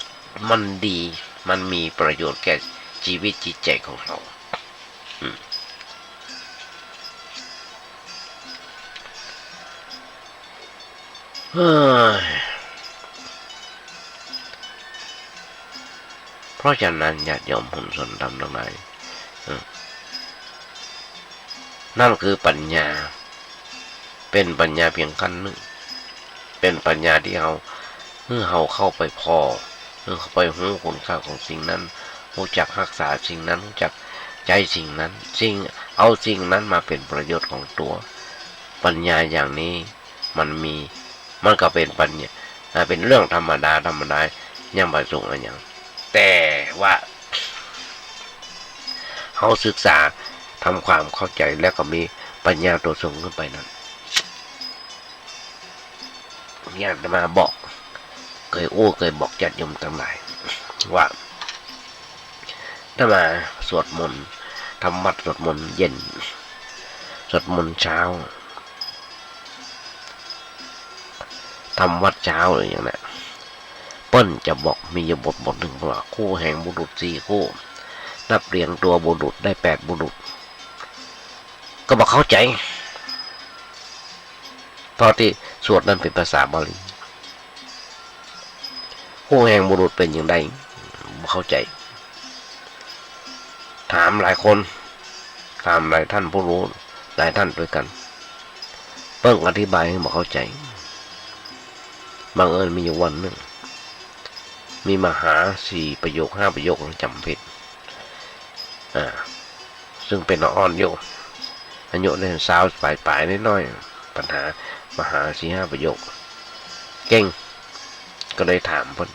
มันดีมันมีประโยชน์แก่ชีวิตจิตใจของเราเพราะฉะนั้นญาติโยมผู้สนธรรมทั้งหลายนั่นคือปัญญาเป็นปัญญาเพียงขั้นหนึ่งเป็นปัญญาที่เราเข้าไปพอเข้าไปรู้คุณค่าของสิ่งนั้นรู้จักรักษาสิ่งนั้นรู้จักใจสิ่งนั้นเอาสิ่งนั้นมาเป็นประโยชน์ของตัวปัญญาอย่างนี้มันก็เป็นปัญญาเป็นเรื่องธรรมดายังประสงค์อะไรอย่างแต่ว่าเขาศึกษาทำความเข้าใจแล้วก็มีปัญญาตัวสูงขึ้นไปนั้นญาติมาบอกเคยบอกญาติโยมทั้งหลายว่าถ้ามาสวดมนต์ทำวัดสวดมนต์เย็นสวดมนต์เช้าทำวัดเช้าอะไรอย่างนั้นเปิ้ลจะบอกมีบทหนึ่งว่าคู่แห่งบุรุษ4 คู่นับเรียงตัวบุรุษได้8 บุรุษก็บอกเข้าใจเพราะที่สวดนั้นเป็นภาษาบาลีคู่แห่งบุรุษเป็นอย่างไรบอกเข้าใจถามหลายคนถามหลายท่านผู้รู้หลายท่านด้วยกันเปิ้ลอธิบายให้บอกเข้าใจบังเอิญมีอยู่วันหนึ่งมีมหา4 ประโยค 5 ประโยคจำผิดซึ่งเป็นอ่อนโยอายุเนี่ยสาวปลายน้อยๆปัญหามหา4-5 ประโยคเก่งก็เลยถามเพิ่น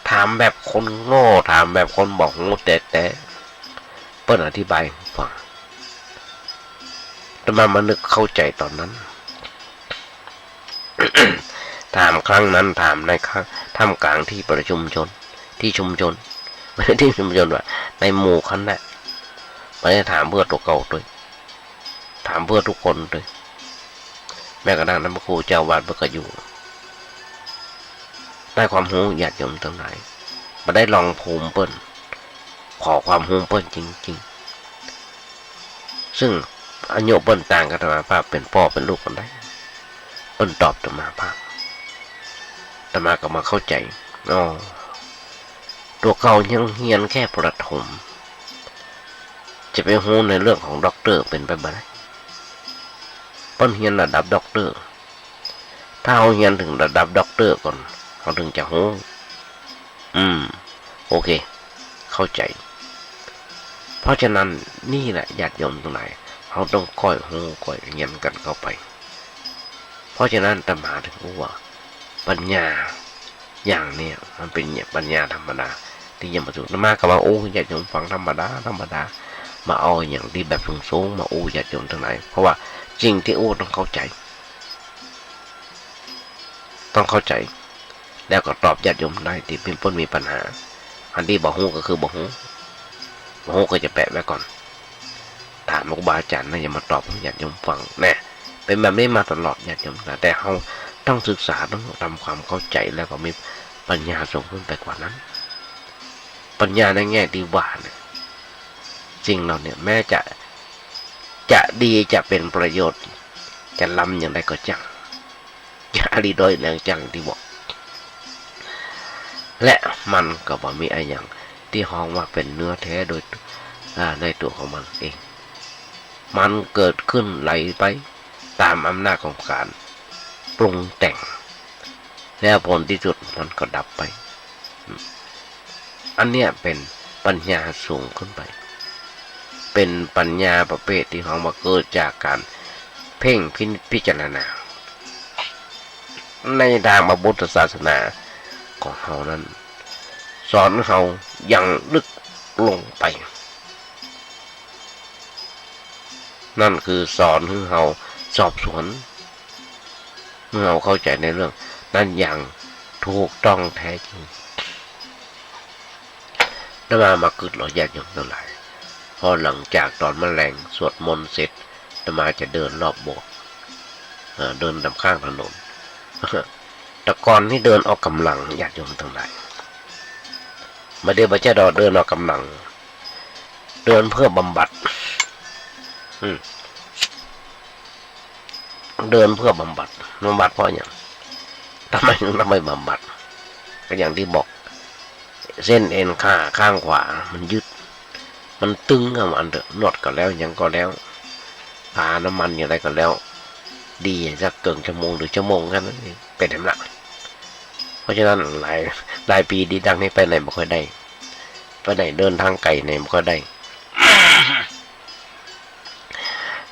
ถามแบบคนโง่ถามแบบคนบอกงูแต่เปิ้ลอธิบายฟังแต่มานึกเข้าใจตอนนั้น ถามครั้งนั้นถามในท่ามกลางที่ประชุมชนที่ชุมชนไม่ใช่ที่ชุมชนว่าในหมู่คณะไม่ได้ถามเพื่อตัวเก่าด้วยถามเพื่อทุกคนด้วยแม้กระทั่งท่านพระครูเจ้าวาดก็อยู่ได้ความรู้ญาติโยมทั้งหลายมาได้ลองภูมิเปิ้ลขอความรู้เปิ้ลจริงๆซึ่งอายุเปิ้ลต่างกันธรรมภาพเป็นพ่อเป็นลูกกันได้เปิ้ลตอบธรรมภาพธรรมาก็มาเข้าใจตัวเก่ายังเรียนแค่ประถมจะไปรู้ในเรื่องของด็อกเตอร์เป็นไปไม่ได้เปิ้ลเรียนระดับด็อกเตอร์ถ้าเขาเรียนถึงระดับด็อกเตอร์ก่อนเขาถึงจะรู้โอเคเข้าใจเพราะฉะนั้นนี่แหละญาติโยมตรงไหนเขาต้องค่อยรู้ค่อยเรียนกันเข้าไปเพราะฉะนั้นตมาถึงว่าปัญญาอย่างเนี้ยมันเป็นปัญญาธรรมดาที่ยังมาสู่มากับว่าญาติโยมฟังธรรมดามาเอาอย่างที่แบบสูงมาญาติโยมทั้งหลายเพราะว่าจริงที่ต้องเข้าใจแล้วก็ตอบญาติโยมได้ที่เป็นต้นมีปัญหาอันที่บอกฮู้ก็คือบอกฮู้ก็จะแปะไว้ก่อนถามครูบาอาจารย์นะอย่ามาตอบญาติโยมฟังแน่เป็นแบบนี้มาตลอดญาติโยมแต่เขาต้องศึกษาต้องทำความเข้าใจแล้วก็มีปัญญาสูงขึ้นไปกว่านั้นปัญญาในแง่ที่ว่าเนี่ยจริงเราเนี่ยแม้จะดีจะเป็นประโยชน์จะล้ำอย่างไรก็จังจะอริโดยแรงจังที่บอกและมันก็บ่มีอะไรอย่างที่ห้องว่าเป็นเนื้อแท้โดยในตัวของมันเองมันเกิดขึ้นไหลไปตามอำนาจของการปรุงแต่งแล้วผลที่สุดมันก็ดับไปอันเนี้ยเป็นปัญญาสูงขึ้นไปเป็นปัญญาประเภทที่ห้องว่าเกิดจากการเพ่งพิจารณาในทางพระพุทธศาสนาของเขานั้นสอนเขาอย่างลึกลงไปนั่นคือสอนให้เราสอบสวนเมื่อเราเข้าใจในเรื่องนั้นอย่างถูกต้องแท้จริงแล้วมาเกิดเราญาติโยมทั้งหลาย พอหลังจากตอนแมลงสวดมนต์เสร็จอาตมาจะเดินรอบโบสถ์เดินตามข้างถนน แต่ก่อนที่เดินออกกำลังญาติโยมทั้งหลายมาเดี๋ยวพระเจ้าดอเดินออกกำลังเดินเพื่อบำบัดเดินเพื่อบำบัดเพราะอย่างทำไมบำบัดก็อย่างที่บอกเส้นเอ็นขาข้างขวามันยึดมันตึงอะมันนวดก็แล้วยังก็แล้วทาน้ำมันอย่างไรก็แล้วดีสักเกินชั่วโมงหรือชั่วโมงแค่นั้นเองเป็นธรรมดาเพราะฉะนั้นหลายปีดีดังนี้ไปไหนไม่ค่อยได้ไปไหนเดินทางไกลไหนไม่ค่อยได้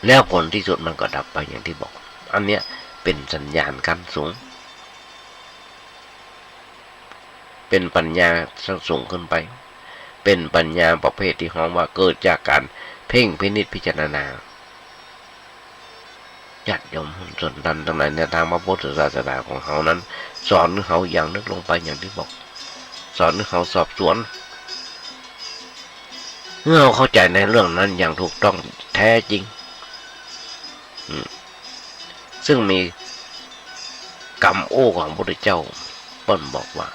แล้วผลที่สุดมันก็ดับไปอย่างที่บอกอันเนี้ยเป็นสัญญาณขั้นสูงเป็นปัญญาสูงขึ้นไปเป็นปัญญาประเภทที่ฮ้องว่าเกิดจากการเพ่งพินิจพิจารณาญาติโยมส่วนดันทั้งหลายในทางพระพุทธศาสนาของเขานั้นสอนเขาอย่างนึกลงไปอย่างที่บอกสอนเขาสอบสวนเมื่อเขาเข้าใจในเรื่องนั้นอย่างถูกต้องแท้จริงซึ่งมีกรรมโอ้ของพระพุทธเจ้าเปิ้นบอกว่า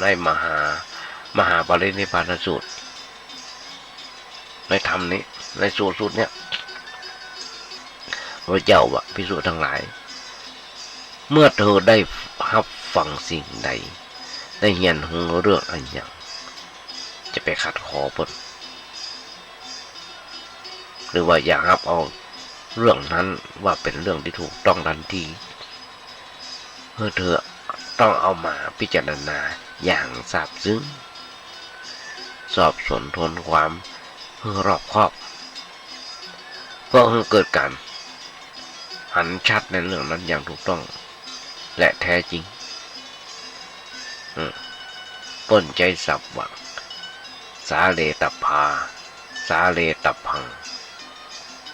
ในมหาปรินิพพานสูตรในธรรมนี้ในสูตรเนี้ยพระเจ้าว่าภิกษุทั้งหลายเมื่อเธอได้รับฟังสิ่งใดได้เห็นหูเรื่องอันอย่างจะไปขัดคอเพิ่นหรือว่าอยากรับเอาเรื่องนั้นว่าเป็นเรื่องที่ถูกต้องทันทีเมื่อเธอต้องเอามาพิจารณาอย่างซาบซึ้งสอบสวนทวนความรอบคอบเพื่อให้เกิดการหันชัดในเรื่องนั้นอย่างถูกต้องและแท้จริงต้นใจสับวังสาเลตพาสาเลตพัง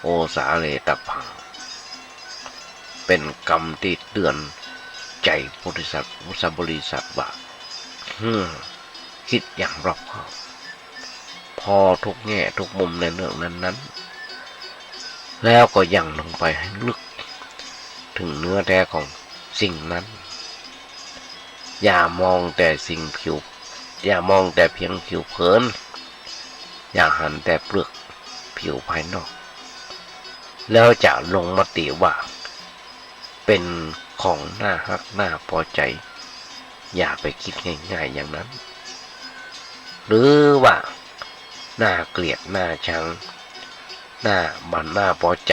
โอสาเลตพังเป็นกรรมที่เตือนใจพุทธบริษัทว่าคิดอย่างรอบคอบพอทุกแง่ทุกมุมในเรื่องนั้นแล้วก็ยังลงไปให้ลึกถึงเนื้อแท้ของสิ่งนั้นอย่ามองแต่สิ่งผิวอย่ามองแต่เพียงผิวเผินอย่าหันแต่เปลือกผิวภายนอกแล้วจะลงมติว่าเป็นของน่าฮักน่าพอใจอย่าไปคิดง่ายๆอย่างนั้นหรือว่าน่าเกลียดน่าชังน่าบั่นน่าพอใจ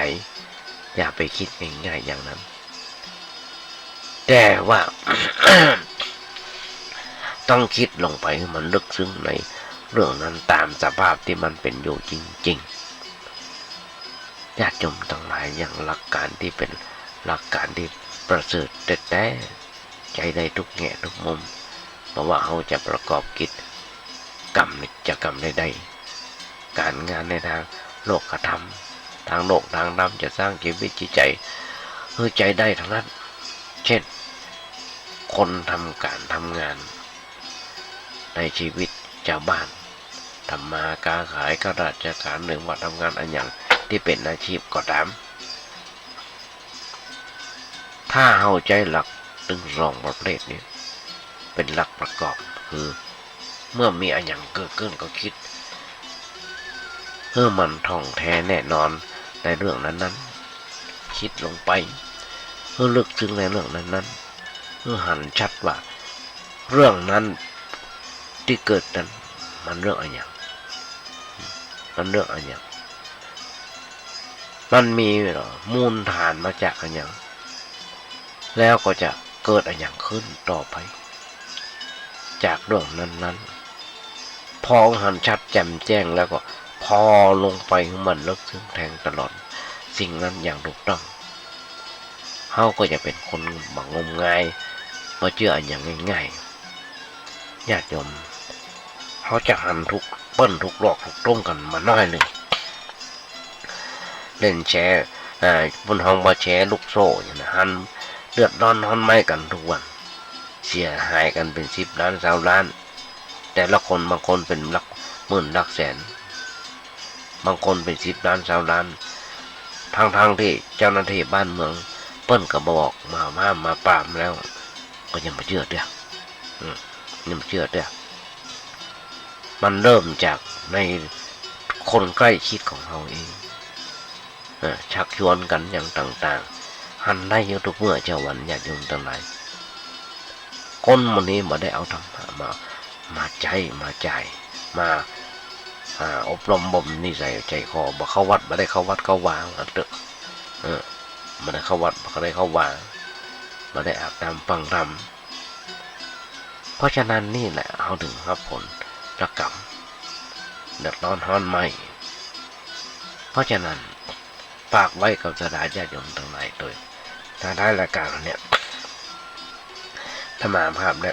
อย่าไปคิดง่ายๆอย่างนั้นแต่ว่า ต้องคิดลงไปให้มันลึกซึ้งในเรื่องนั้นตามสภาพที่มันเป็นอยู่จริงๆญาติโยมทั้งหลายอย่างหลักการที่เป็นหลักการที่ประเสริฐแต่ใจได้ทุกแง่ทุกมุมเพราะว่าเขาจะประกอบกิจกรรมจะกรรมได้การงานในทางโลกธรรมทางโลกทางธรรมจะสร้างชีวิตจิตใจให้ใจได้ทั้งนั้นเช่นคนทำการทำงานในชีวิตชาวบ้านทำมาค้าขายข้าราชการหรือว่าทำงานอันอย่างที่เป็นอาชีพก็ตามถ้าเข้าใจหลักตึงรองประเภทนี้เป็นหลักประกอบคือเมื่อมีอันอย่างเกิดขึ้นก็คิดมันท่องแท้แน่นอนในเรื่องนั้นคิดลงไปลึกซึ้งในเรื่องนั้นหันชัดว่าเรื่องนั้นที่เกิดนั้นมันเรื่องอะไรอย่างมันเรื่องอะไรอย่างมันมีมูลฐานมาจากอะไรอย่างแล้วก็จะเกิดอะไรอย่างขึ้นต่อไปจากเรื่องนั้นพอหันชัดแจ่มแจ้งแล้วก็พอลงไปมันลึกซึ้งแทงตลอดสิ่งนั้นอย่างถูกต้องเขาก็จะเป็นคนบางงมงายมาเชื่ออันอย่างง่ายๆญาติโยมเขาจะหันทุกเปิ้ลทุกหลอกทุกต้มกันมาน้อยหนึ่งเล่นแชร์บนห้องมาแชร์ลูกโซ่อย่างนั้นหันเดือดร้อนไม้กันทุกวันเสียหายกันเป็น10 ล้าน20 ล้านแต่ละคนบางคนเป็น หมื่นหลักแสนบางคนเป็น10 ล้าน20 ล้านทางที่เจ้าหน้าที่บ้านเมืองเปิ้นก็บอกมาห้ามมาปรามแล้วก็ยังไม่เชื่อเด้อยังไม่เชื่อเด้อมันเริ่มจากในคนใกล้ชิดของเราเองชักชวนกันอย่างต่างๆหันได้ยกทุกเมื่อเจ้าวันญาติโยมทั้งหลายคนวันนี้มาได้เอาธรรมะมาใจมาจ่ายมาอบรมบ่มนิสัยใจคอบ่เข้าวัดบ่ได้เข้าวัดเข้าวางเถอะบ่ได้เข้าวัดบ่ได้เข้าวางบ่ได้อาบน้ำฟังธรรมเพราะฉะนั้นนี่แหละเอาถึงรับผลระกรรมเดือดร้อนฮ้อนไหมเพราะฉะนั้นฝากไว้กับสถานญาติโยมทั้งหลายโดยทางท้ายรายการเนี่ยธรรมาภาพได้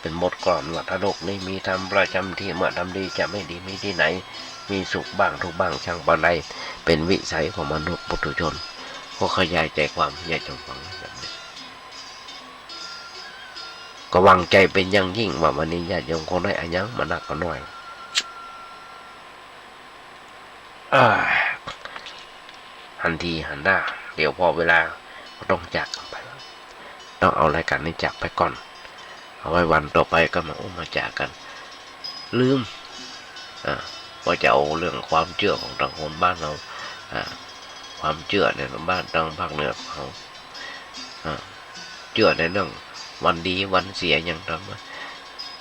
เป็นบทกลอนว่าถ้าโลกนี้มีธรรมประจำที่เมื่อทำดีจะไม่ดีมีที่ไหนมีสุขบ้างทุกบ้างช่างปานใดเป็นวิสัยของมนุษย์ปุถุชนก็ขยายใจความญาติโยมฟังแบบนี้ก็หวังใจเป็นอย่างยิ่งว่าวันนี้ญาติโยมคงได้อายังมานักก็น้อยหันทีหันหน้าเดี๋ยวพอเวลาก็ต้องจากกันไปต้องเอารายการนี้จากไปก่อนเอาไว้วันต่อไปก็มาจากกันลืมว่าจะเอาเรื่องความเชื่อของทางคนบ้านเราความเชื่อในบ้านทางภาคเหนือของเขาเชื่อในเรื่องวันดีวันเสียอย่างนั้น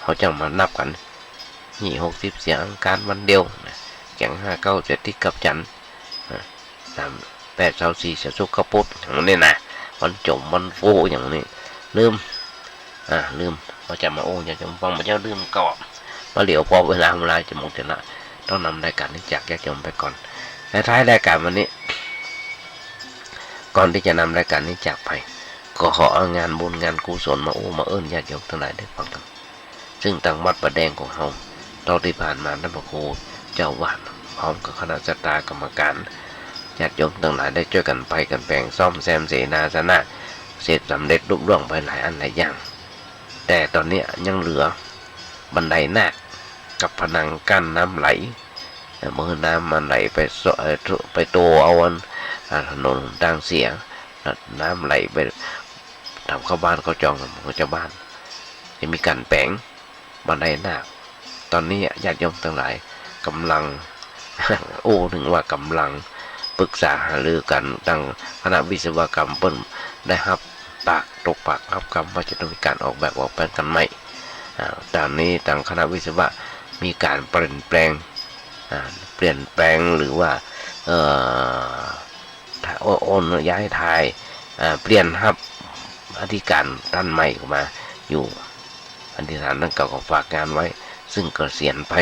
เขาจะมานับกันนี่60เสียงการวันเดียวแข่ง5-9จะที่กับจัน8-4จะสุกกระปุกอย่างนี้นะวันจมวันฟูอย่างนี้ลืมว่าจะมาอย่าจะฟังมาเจ้าลืมกรอบมาเหลียวพอเวลาจะมองจะละต้องนำรายการนี้จากญาติโยมไปก่อนและท้ายรายการวันนี้ก่อนที่จะนำรายการนี้จากไปก็ขอเอางานบุญงานกุศลมามาเอิ้นญาติโยมทั้งหลายได้ฟังกันซึ่งทางวัดประแดงของเราตอนที่ผ่านมาท่านพระครูเจ้าวาดพร้อมกับคณะสัตยากรรมการญาติโยมทั้งหลายได้ช่วยกันไปกันแปลงซ่อมแซมเสนาสนะเสร็จสำเร็จรุ่ร่วงไปหลายอันหลายอย่างแต่ตอนนี้ยังเหลือบันไดนาคกับผนังกั้นน้ำไหลเมื่อน้ำมันไหลไปโตเอาถนนทางเสียน้ำไหลไปทำเข้าบ้านเขาจองของเจ้าบ้านจะมีการแปลงบันไดนาคตอนนี้ญาติโยมทั้งหลายกำลัง ถึงว่ากำลังปรึกษาหารือกันตั้งคณะวิศวกรรมเปิ้นได้รับตกปากรับคำว่าจะต้องมีการออกแบบกันใหม่ตอนนี้ทางคณะวิศวะมีการเปลี่ยนแปลงหรือว่าโอนย้ายทายเปลี่ยนครับอธิการท่านใหม่เข้ามาอยู่อธิการท่านเก่าก็ฝากงานไว้ซึ่งเกษียณไป